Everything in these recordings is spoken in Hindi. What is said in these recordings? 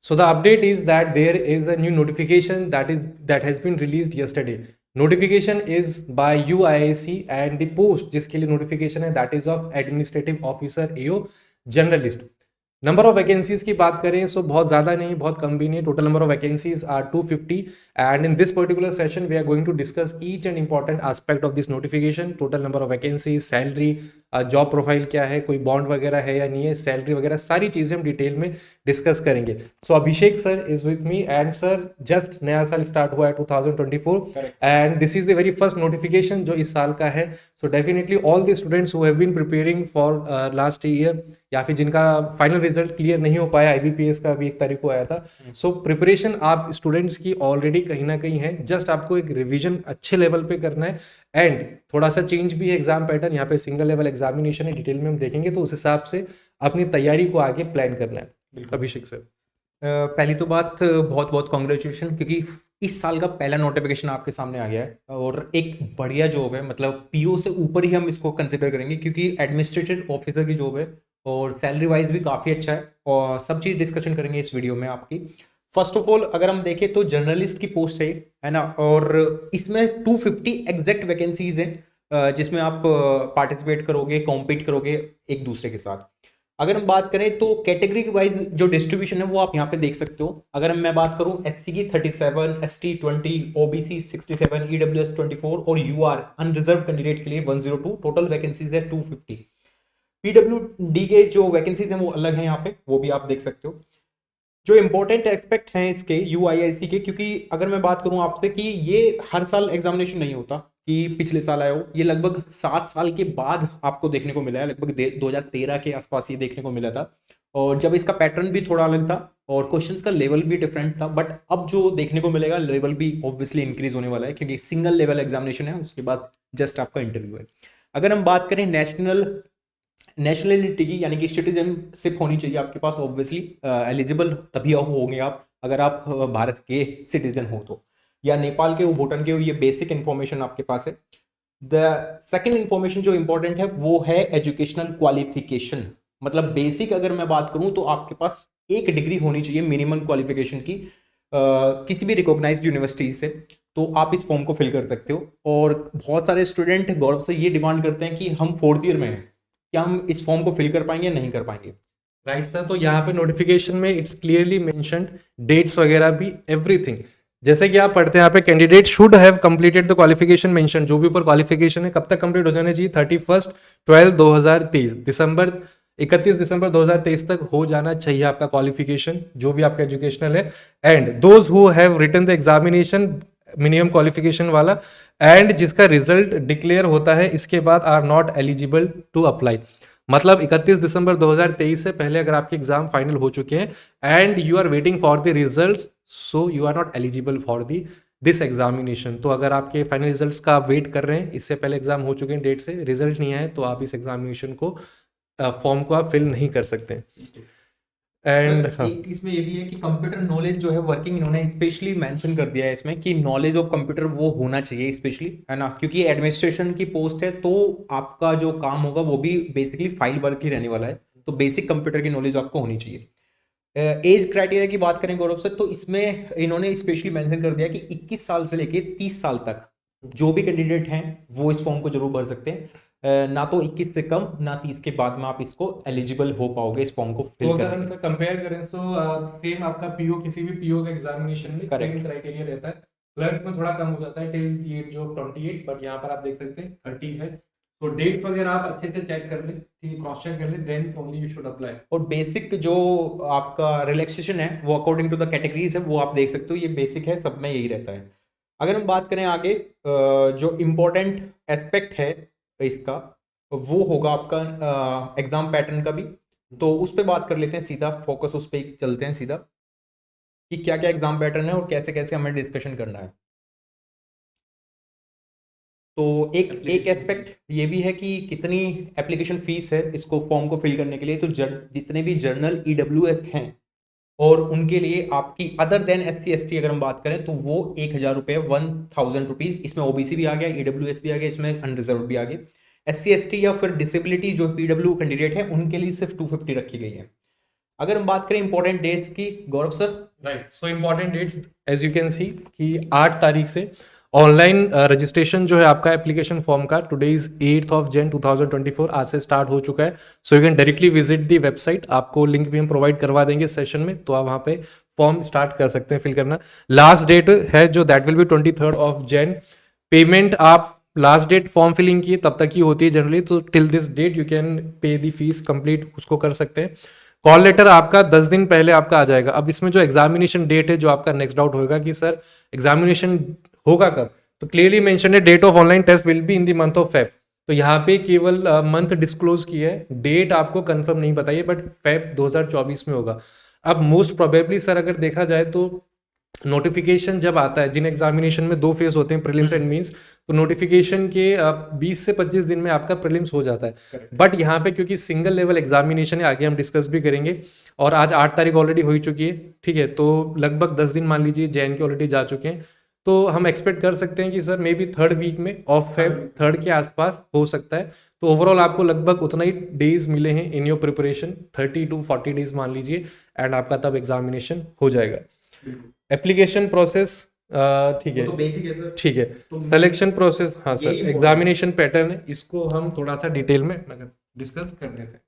So the update is that there is a new notification that has been released yesterday. Notification is by UIAC and the post जिसके लिए notification है that is of administrative officer AO generalist. Number of vacancies की बात करें सो बहुत ज़्यादा नहीं, बहुत कम भी नहीं. Total number of vacancies are 250 and in this particular session we are going to discuss each and important aspect of this notification. Total number of vacancies, salary, job profile क्या है, कोई बॉन्ड वगैरह है या नहीं है, सैलरी वगैरह सारी चीज़ें हम डिटेल में डिस्कस करेंगे. So Abhishek sir is with me and sir just नया साल स्टार्ट हुआ है 2024 and this is the very first notification जो इस साल का है. So definitely all the students who have been preparing for last year या फिर जिनका फाइनल रिजल्ट क्लियर नहीं हो पाया, IBPS का भी 1 तारीख को आया था. सो प्रिपरेशन आप स्टूडेंट्स की ऑलरेडी कहीं ना कहीं है, जस्ट आपको एक रिवीजन अच्छे लेवल पे करना है एंड थोड़ा सा चेंज भी है एग्जाम पैटर्न. यहाँ पे सिंगल लेवल एग्जामिनेशन है, डिटेल में हम देखेंगे तो उस हिसाब से अपनी तैयारी को आगे प्लान करना है. अभिषेक सर, पहली तो बात बहुत बहुत कॉन्ग्रेचुलेशन, क्योंकि इस साल का पहला नोटिफिकेशन आपके सामने आ गया है और एक बढ़िया जॉब है. मतलब PO से ऊपर ही हम इसको कंसिडर करेंगे, क्योंकि एडमिनिस्ट्रेटिव ऑफिसर की जॉब है और सैलरी वाइज भी काफ़ी अच्छा है और सब चीज़ डिस्कशन करेंगे इस वीडियो में आपकी. फर्स्ट ऑफ ऑल अगर हम देखें तो जर्नलिस्ट की पोस्ट है ना, और इसमें 250 एग्जैक्ट वैकेंसीज हैं जिसमें आप पार्टिसिपेट करोगे, कॉम्पीट करोगे एक दूसरे के साथ. अगर हम बात करें तो कैटेगरी वाइज जो डिस्ट्रीब्यूशन है वो आप यहाँ पे देख सकते हो. अगर मैं बात करूँ SC की 37, ST 20, OBC 67, EWS 24 और UR अनरिजर्व कैंडिडेट के लिए 102. टोटल वैकेंसीज है 250. PWD के जो वैकेंसीज हैं वो अलग हैं यहाँ पे, वो भी आप देख सकते हो. जो इंपॉर्टेंट एस्पेक्ट हैं इसके UIIC के, क्योंकि अगर मैं बात करूं आपसे कि ये हर साल एग्जामिनेशन नहीं होता कि पिछले साल आया हो, ये लगभग 7 साल के बाद आपको देखने को मिला है. लगभग 2013 के आसपास ये देखने को मिला था और जब इसका पैटर्न भी थोड़ा अलग था और क्वेश्चंस का लेवल भी डिफरेंट था. बट अब जो देखने को मिलेगा लेवल भी ऑब्वियसली इंक्रीज होने वाला है, क्योंकि सिंगल लेवल एग्जामिनेशन है, उसके बाद जस्ट आपका इंटरव्यू है. अगर हम बात करें नेशनलिटी की, यानी कि सिटीजनशिप होनी चाहिए आपके पास. ऑब्वियसली एलिजिबल तभी होंगे आप अगर आप भारत के सिटीजन हो तो, या नेपाल के हो, भूटान के हो. ये बेसिक इन्फॉर्मेशन आपके पास है. द सेकेंड इन्फॉर्मेशन जो इंपॉर्टेंट है वो है एजुकेशनल क्वालिफिकेशन. मतलब बेसिक अगर मैं बात करूं तो आपके पास एक डिग्री होनी चाहिए मिनिमम क्वालिफिकेशन की किसी भी रिकॉग्नाइज्ड यूनिवर्सिटी से, तो आप इस फॉर्म को फिल कर सकते हो. और बहुत सारे स्टूडेंट गौरव से ये डिमांड करते हैं कि हम 4th ईयर में हैं, क्या हम इस फॉर्म को फिल कर पाएंगे या नहीं कर पाएंगे. Right sir. तो यहाँ पे नोटिफिकेशन में इट्स क्लियरली मेंशन्ड, डेट्स वगैरह भी, एवरीथिंग. जैसे कि आप पढ़ते हैं यहाँ पे candidate should have completed the qualification mention. जो भी ऊपर क्वालिफिकेशन है कब तक कंप्लीट हो जाना चाहिए, 31/12/2023, 31 दिसंबर 2023 तक हो जाना चाहिए आपका क्वालिफिकेशन जो भी आपका एजुकेशनल है. And those who have written the examination minimum qualification वाला एंड जिसका रिजल्ट डिक्लेयर होता है इसके बाद are not eligible to apply. मतलब 31 दिसंबर 2023 से पहले अगर आपके एग्जाम फाइनल हो चुके हैं and you are waiting for the results, so you are not eligible for this examination. तो अगर आपके फाइनल रिजल्ट्स का आप वेट कर रहे हैं, इससे पहले एग्जाम हो चुके हैं डेट से, रिजल्ट नहीं आए, तो आप इस एग्जामिनेशन को फॉर्म को आप फिल नहीं कर सकते. एंड एक इसमें ये भी है कि कंप्यूटर नॉलेज जो है वर्किंग, इन्होंने स्पेशली मेंशन कर दिया है इसमें कि नॉलेज ऑफ कंप्यूटर वो होना चाहिए स्पेशली, है ना, क्योंकि एडमिनिस्ट्रेशन की पोस्ट है तो आपका जो काम होगा वो भी बेसिकली फाइल वर्क ही रहने वाला है. तो बेसिक कंप्यूटर की नॉलेज आपको होनी चाहिए. एज क्राइटेरिया की बात करें गौरव सर, तो इसमें इन्होंने स्पेशली मेंशन कर दिया कि 21 साल से लेके 30 साल तक जो भी कैंडिडेट हैं वो इस फॉर्म को जरूर भर सकते हैं. ना तो 21 से कम ना 30 के बाद में आप इसको एलिजिबल हो पाओगे इस फॉर्म को फिल तो करने. अगर हम कंपेयर करें तो सेम आपका पीओ, किसी भी पीओ का एग्जामिनेशन में सेम क्राइटेरिया रहता है. क्लर्क में थोड़ा कम हो जाता है till the age of 28, but यहाँ पर आप देख सकते हैं 30 है. तो डेट्स वगैरह आप अच्छे से चेक कर लें, ठीक है, क्रॉस चेक कर लें, then only you should apply. और बेसिक जो आपका रिलैक्सेशन है वो अकॉर्डिंग टू द कैटेगरीज है वो आप देख सकते हो, ये बेसिक है, सब में यही रहता है. अगर हम बात करें आगे जो इम्पोर्टेंट एस्पेक्ट है इसका वो होगा आपका एग्जाम पैटर्न का भी. तो उस पर बात कर लेते हैं, सीधा फोकस उस पर चलते हैं सीधा कि क्या क्या एग्जाम पैटर्न है और कैसे कैसे हमें डिस्कशन करना है. तो एक एस्पेक्ट ये भी है कि कितनी एप्लीकेशन फीस है इसको फॉर्म को फिल करने के लिए. तो जितने भी जर्नल EWS हैं और उनके लिए आपकी अदर देन SC ST अगर हम बात करें तो वो 1,000 रुपये, 1,000 रुपीज़. इसमें OBC भी आ गया, EWS भी आ गया, इसमें अनरिजर्व भी आ गया. SC ST या फिर डिसेबिलिटी जो PW कैंडिडेट है उनके लिए सिर्फ 250 रखी गई है. अगर हम बात करें इंपॉर्टेंट डेट्स की, Gaurav sir. Right, so important dates as you can see कि 8 तारीख से ऑनलाइन रजिस्ट्रेशन जो है आपका एप्लीकेशन फॉर्म का, today is 8th of Jan 2024, आज से स्टार्ट हो चुका है। So you can directly visit the website, आपको लिंक भी हम प्रोवाइड करवा देंगे सेशन में, तो आप वहाँ पे फॉर्म स्टार्ट कर सकते हैं फिल करना। लास्ट डेट है जो that will be 23rd of Jan. Payment आप लास्ट डेट फॉर्म फिलिंग की तब तक ही होती है जनरली, तो till this date you can pay the fees complete उसको कर सकते हैं। कॉल लेटर आपका 10 दिन पहले आपका आ जाएगा। अब इसमें जो एग्जामिनेशन डेट है, जो आपका नेक्स्ट डाउट होगा कि सर एग्जामिनेशन होगा कब, तो क्लियरली मेंशन है date of online test will be in the month of Feb. तो यहाँ पे केवल मंथ डिस्क्लोज किया है, डेट आपको कंफर्म नहीं बताई है, बट फेब 2024 में होगा। अब मोस्ट प्रोबेबली सर अगर देखा जाए तो नोटिफिकेशन जब आता है, जिन एग्जामिनेशन में 2 फेज होते हैं, प्रीलिम्स एंड मींस, तो नोटिफिकेशन के 20 से 25 दिन में आपका प्रीलिम्स हो जाता है। बट यहाँ पे क्योंकि सिंगल लेवल एग्जामिनेशन है, आगे हम डिस्कस भी करेंगे, और आज 8 तारीख ऑलरेडी हो ही चुकी है, ठीक है, तो लगभग 10 दिन मान लीजिए जैन के ऑलरेडी जा चुके हैं, तो हम एक्सपेक्ट कर सकते हैं कि sir maybe 3rd week में ऑफ फेब, 3rd के आसपास हो सकता है। तो ओवरऑल आपको लगभग उतना ही डेज मिले हैं in your preparation, 30 to 40 days मान लीजिए, एंड आपका तब एग्जामिनेशन हो जाएगा। एप्लीकेशन प्रोसेस ठीक है, तो बेसिक है सर। ठीक है, तो सिलेक्शन प्रोसेस, हाँ सर, यही एग्जामिनेशन पैटर्न है, इसको हम थोड़ा सा डिटेल में डिस्कस कर लेते हैं।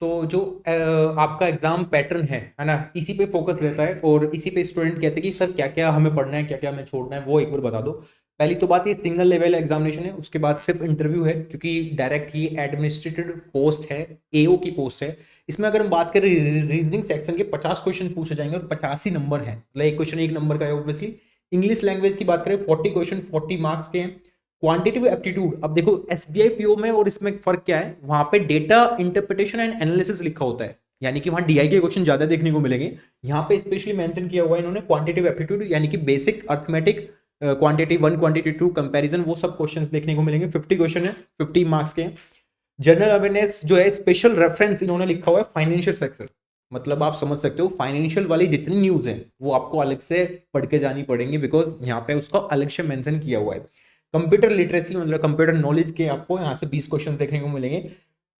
तो जो आपका एग्जाम पैटर्न है ना, इसी पे फोकस रहता है, और इसी पे स्टूडेंट कहते हैं कि सर क्या क्या हमें पढ़ना है, क्या क्या हमें छोड़ना है, वो एक बार बता दो। पहली तो बात ये सिंगल लेवल एग्जामिनेशन है, उसके बाद सिर्फ इंटरव्यू है, क्योंकि डायरेक्ट ये एडमिनिस्ट्रेटिव पोस्ट है, एओ की पोस्ट है। इसमें अगर हम बात करें रीजनिंग सेक्शन के 50 क्वेश्चन पूछे जाएंगे और 85 नंबर है, मतलब एक क्वेश्चन 1 नंबर का है ऑब्वियसली। इंग्लिश लैंग्वेज की बात करें 40 क्वेश्चन 40 मार्क्स के हैं। क्वांटिटेटिव एप्टीट्यूड, अब देखो एसबीआई पीओ में और इसमें फर्क क्या है, वहां पे डेटा इंटरप्रिटेशन एंड एनालिसिस लिखा होता है, यानी कि वहां डीआई के क्वेश्चन ज्यादा देखने को मिलेंगे। यहाँ पे स्पेशली मेंशन किया हुआ है इन्होंने क्वांटिटेटिव एप्टीट्यूड, यानी कि basic arithmetic, quantity 1 quantity 2 comparison, वो सब क्वेश्चंस देखने को मिलेंगे। 50 क्वेश्चन है, 50 मार्क्स के। जनरल अवेयरनेस जो है, स्पेशल रेफरेंस इन्होंने लिखा हुआ है फाइनेंशियल सेक्टर, मतलब आप समझ सकते हो फाइनेंशियल वाली जितनी न्यूज है वो आपको अलग से पढ़ के जानी पड़ेंगी, बिकॉज यहाँ पे उसका अलग से मेंशन किया हुआ है। कंप्यूटर लिटरेसी मतलब कंप्यूटर नॉलेज के आपको यहाँ से 20 क्वेश्चन देखने को मिलेंगे।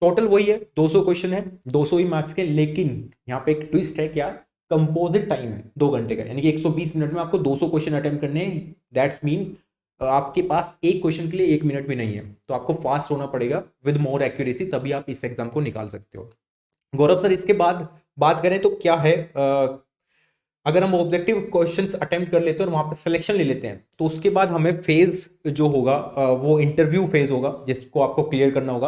टोटल वही है, 200 क्वेश्चन है, 200 ही मार्क्स के। लेकिन यहाँ पे एक ट्विस्ट है, क्या, कंपोजिट टाइम है 2 घंटे का, यानी कि 120 मिनट में आपको 200 क्वेश्चन अटेम्प्ट करने हैं। दैट्स मीन आपके पास एक क्वेश्चन के लिए 1 मिनट भी नहीं है, तो आपको फास्ट होना पड़ेगा विद मोर एक्यूरेसी, तभी आप इस एग्जाम को निकाल सकते हो। गौरव सर, इसके बाद बात करें तो क्या है, अगर हम ऑब्जेक्टिव क्वेश्चंस अटेम्प्ट कर लेते हैं और वहाँ पे सिलेक्शन ले लेते हैं, तो उसके बाद हमें फेज जो होगा वो इंटरव्यू फेज होगा, जिसको आपको क्लियर करना होगा।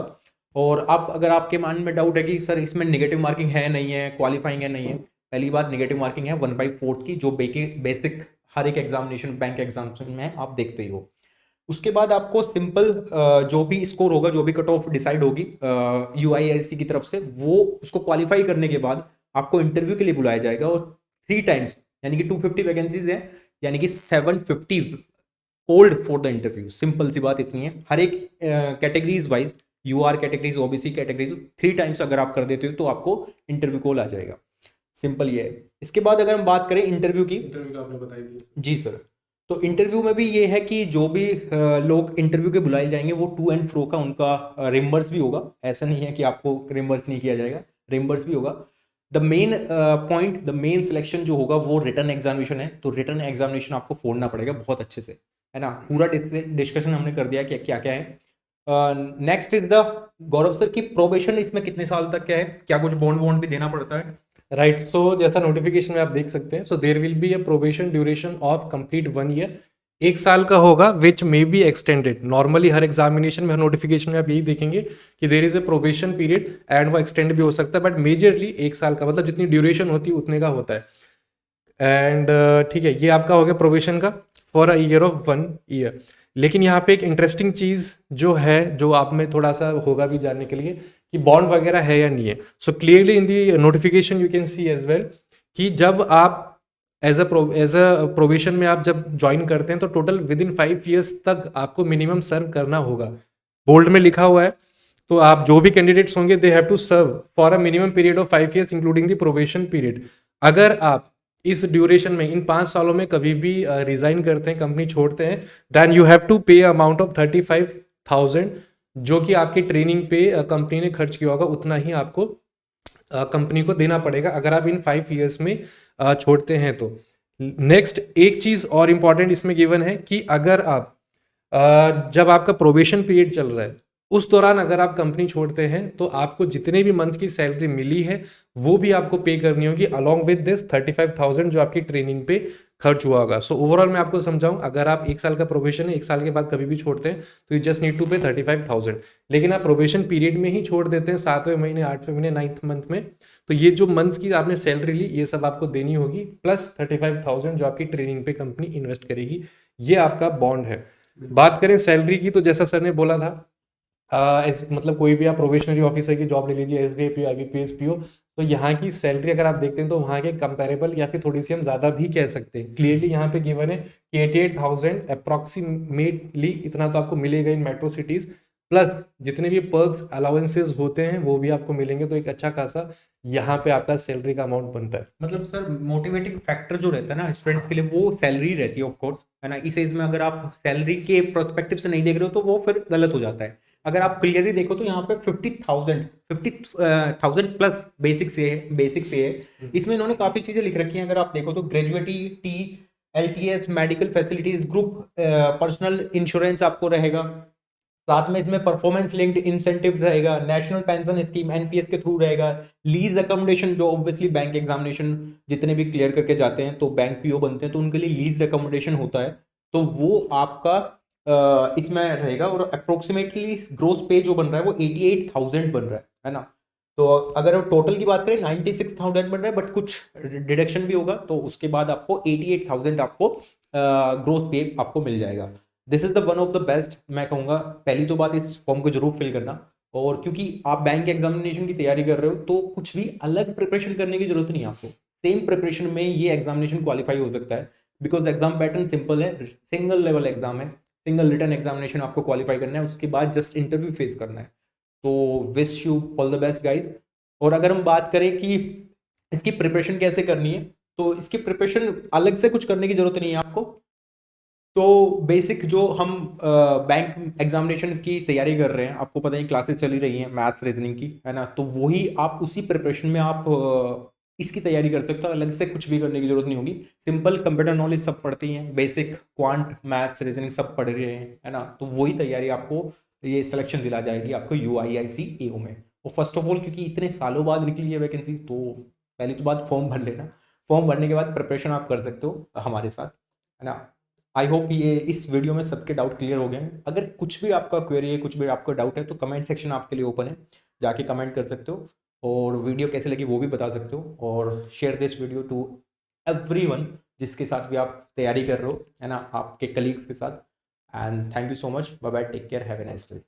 और अब अगर आपके मन में डाउट है कि सर इसमें नेगेटिव मार्किंग है नहीं है, क्वालिफाइंग है नहीं है, पहली बात नेगेटिव मार्किंग है 1/4 की, जो बेसिक हर एक एग्जामिनेशन, बैंक एग्जामिनेशन में आप देखते ही हो। उसके बाद आपको सिंपल जो भी स्कोर होगा, जो भी कट ऑफ डिसाइड होगी यूआईएससी की तरफ से, वो उसको क्वालिफाई करने के बाद आपको इंटरव्यू के लिए बुलाया जाएगा। और 3 टाइम्स, यानी कि 250 वैकेंसीज है, यानी कि 750 called for the interview. Simple सी बात इतनी है। हर एक categories wise, UR categories, OBC categories, 3 times अगर आप कर देते हो तो आपको इंटरव्यू कॉल आ जाएगा। सिंपल ये है। इसके बाद अगर हम बात करें इंटरव्यू की, इंटरव्यू का आपने बताई दी जी सर, तो इंटरव्यू में भी ये है कि जो भी लोग इंटरव्यू के बुलाए जाएंगे वो टू एंड फ्रो का उनका रिम्बर्स भी होगा। ऐसा नहीं है कि आपको रिम्बर्स नहीं किया जाएगा, रिम्बर्स भी होगा। The main point, the main selection जो होगा वो रिटर्न एग्जामिनेशन है, तो रिटर्न एग्जामिनेशन आपको फोड़ना पड़ेगा बहुत अच्छे से, है ना। पूरा डिस्कशन हमने कर दिया कि क्या क्या है। Next is the Gaurav sir की प्रोबेशन, इसमें कितने साल तक क्या है, क्या कुछ बॉन्ड वॉन्ड भी देना पड़ता है? राइट, तो जैसा नोटिफिकेशन में आप देख सकते हैं, so there will be a probation duration of complete 1 year, 1 साल का होगा, which may be extended. Normally हर एग्जामिनेशन में, हर नोटिफिकेशन में आप यही देखेंगे कि there is a probation period, and वो एक्सटेंड भी हो सकता है, बट मेजरली 1 साल का, मतलब जितनी ड्यूरेशन होती है उतने का होता है। एंड ठीक है, ये आपका हो गया प्रोबेशन का for a year of 1 year. लेकिन यहाँ पे एक इंटरेस्टिंग चीज़ जो है, जो आप में थोड़ा सा होगा भी जानने के लिए, कि बॉन्ड वगैरह है या नहीं है। So clearly in the notification you can see as well कि जब आप एज अ प्रोबेशन में आप जब ज्वाइन करते हैं, तो टोटल विद इन 5 ईयर्स तक आपको मिनिमम सर्व करना होगा। बोल्ड में लिखा हुआ है, तो आप जो भी कैंडिडेट्स होंगे they have to serve for a minimum period of 5 years including the probation period. अगर आप इस ड्यूरेशन में, इन 5 सालों में कभी भी रिजाइन करते हैं, कंपनी छोड़ते हैं, देन यू हैव टू पे अमाउंट ऑफ 35,000, जो कि आपकी ट्रेनिंग पे कंपनी ने खर्च किया होगा, उतना ही आपको कंपनी को देना पड़ेगा अगर आप इन 5 ईयर्स में छोड़ते हैं तो। नेक्स्ट एक चीज़ और इम्पॉर्टेंट इसमें गिवन है कि अगर आप जब आपका प्रोबेशन पीरियड चल रहा है उस दौरान अगर आप कंपनी छोड़ते हैं तो आपको जितने भी मंथ्स की सैलरी मिली है वो भी आपको पे करनी होगी अलॉन्ग विद दिस 35,000 जो आपकी ट्रेनिंग पे खर्च हुआ होगा। सो ओवरऑल मैं आपको समझाऊं, अगर आप 1 साल का प्रोबेशन है, 1 साल के बाद कभी भी छोड़ते हैं तो यू जस्ट नीड टू पे 35,000। लेकिन आप प्रोबेशन पीरियड में ही छोड़ देते हैं 7वें महीने, 8वें महीने, 9th मंथ में, तो ये जो मंथ्स की आपने सैलरी ली ये सब आपको देनी होगी प्लस 35,000 जो आपकी ट्रेनिंग पे कंपनी इन्वेस्ट करेगी। ये आपका बॉन्ड है। बात करें सैलरी की तो जैसा सर ने बोला था, मतलब कोई भी आप प्रोबेशनरी ऑफिसर की जॉब ले लीजिए, एसडीपीओ, आईबीपीएस, पीओ, तो यहाँ की सैलरी अगर आप देखते हैं तो वहाँ के कंपेरेबल या फिर थोड़ी सी हम ज़्यादा भी कह सकते हैं। क्लियरली यहाँ पे गिवन है कि 88,000 अप्रॉक्सीमेटली इतना तो आपको मिलेगा इन मेट्रो सिटीज़, प्लस जितने भी पर्क्स अलाउंसेस होते हैं वो भी आपको मिलेंगे, तो एक अच्छा खासा यहाँ पे आपका सैलरी का अमाउंट बनता है। मतलब सर मोटिवेटिंग फैक्टर जो रहता है ना स्टूडेंट्स के लिए वो सैलरी रहती है ऑफ कोर्स, है ना। इस एज में अगर आप सैलरी के प्रोस्पेक्टिव से नहीं देख रहे हो तो वो फिर गलत हो जाता है। अगर आप क्लियरली देखो तो यहाँ पे 50,000 प्लस बेसिक पे है। इसमें इन्होंने काफी चीजें लिख रखी हैं। अगर आप देखो तो gratuity, T, LTS, medical facilities, group personal insurance आपको रहेगा। साथ में इसमें परफॉर्मेंस लिंक्ड इंसेंटिव रहेगा, नेशनल पेंशन स्कीम एनपीएस के थ्रू रहेगा, लीज अकोमोडेशन जो ऑब्वियसली बैंक एग्जामिनेशन जितने भी क्लियर करके जाते हैं तो बैंक पीओ बनते हैं तो उनके लिए लीज अकोमोडेशन होता है, तो वो आपका इसमें रहेगा। और अप्रोक्सीमेटली ग्रोस पे जो बन रहा है वो 88,000 बन रहा है ना। तो अगर टोटल की बात करें 96,000 बन रहा है, बट कुछ डिडक्शन भी होगा तो उसके बाद आपको 88,000 आपको ग्रोस पे आपको मिल जाएगा। This is the one of the best. मैं कहूँगा पहली तो बात इस फॉर्म को जरूर फिल करना, और क्योंकि आप बैंक एग्जामिनेशन की तैयारी कर रहे हो तो कुछ भी अलग प्रिपरेशन करने की जरूरत नहीं है आपको। सेम प्रिपरेशन में ये एग्जामिनेशन क्वालिफाई हो सकता है, बिकॉज एग्जाम पैटर्न सिंपल है, सिंगल लेवल एग्जाम है, सिंगल रिटन एग्जामिनेशन आपको क्वालिफाई करना है, उसके बाद जस्ट इंटरव्यू फेस करना है। तो wish you all the best guys. और अगर हम बात करें कि इसकी प्रिपरेशन कैसे करनी है, तो इसकी प्रिपरेशन अलग से कुछ करने की जरूरत नहीं है आपको। तो बेसिक जो हम बैंक एग्जामिनेशन की तैयारी कर रहे हैं, आपको पता है क्लासेस चली रही हैं मैथ्स रीजनिंग की, है ना, तो वही आप उसी प्रिपरेशन में आप इसकी तैयारी कर सकते हो। अलग से कुछ भी करने की जरूरत नहीं होगी। सिंपल कंप्यूटर नॉलेज सब पढ़ती हैं, बेसिक क्वांट मैथ्स रीजनिंग सब पढ़ रहे हैं, है ना, तो वही तैयारी आपको ये सिलेक्शन दिला जाएगी आपको यूआईआईसी एओ में। और फर्स्ट ऑफ ऑल क्योंकि इतने सालों बाद निकली है वैकेंसी, तो पहली तो बात फॉर्म भर लेना। फॉर्म भरने के बाद प्रिपरेशन आप कर सकते हो हमारे साथ, है ना। आई होप ये इस वीडियो में सबके डाउट क्लियर हो गए हैं। अगर कुछ भी आपका क्वेरी है, कुछ भी आपका डाउट है, तो कमेंट सेक्शन आपके लिए ओपन है, जाके कमेंट कर सकते हो। और वीडियो कैसे लगी वो भी बता सकते हो, और share this video to everyone जिसके साथ भी आप तैयारी कर रहे हो, है ना, आपके कलीग्स के साथ। And thank you so much, bye bye, take care, have a nice day.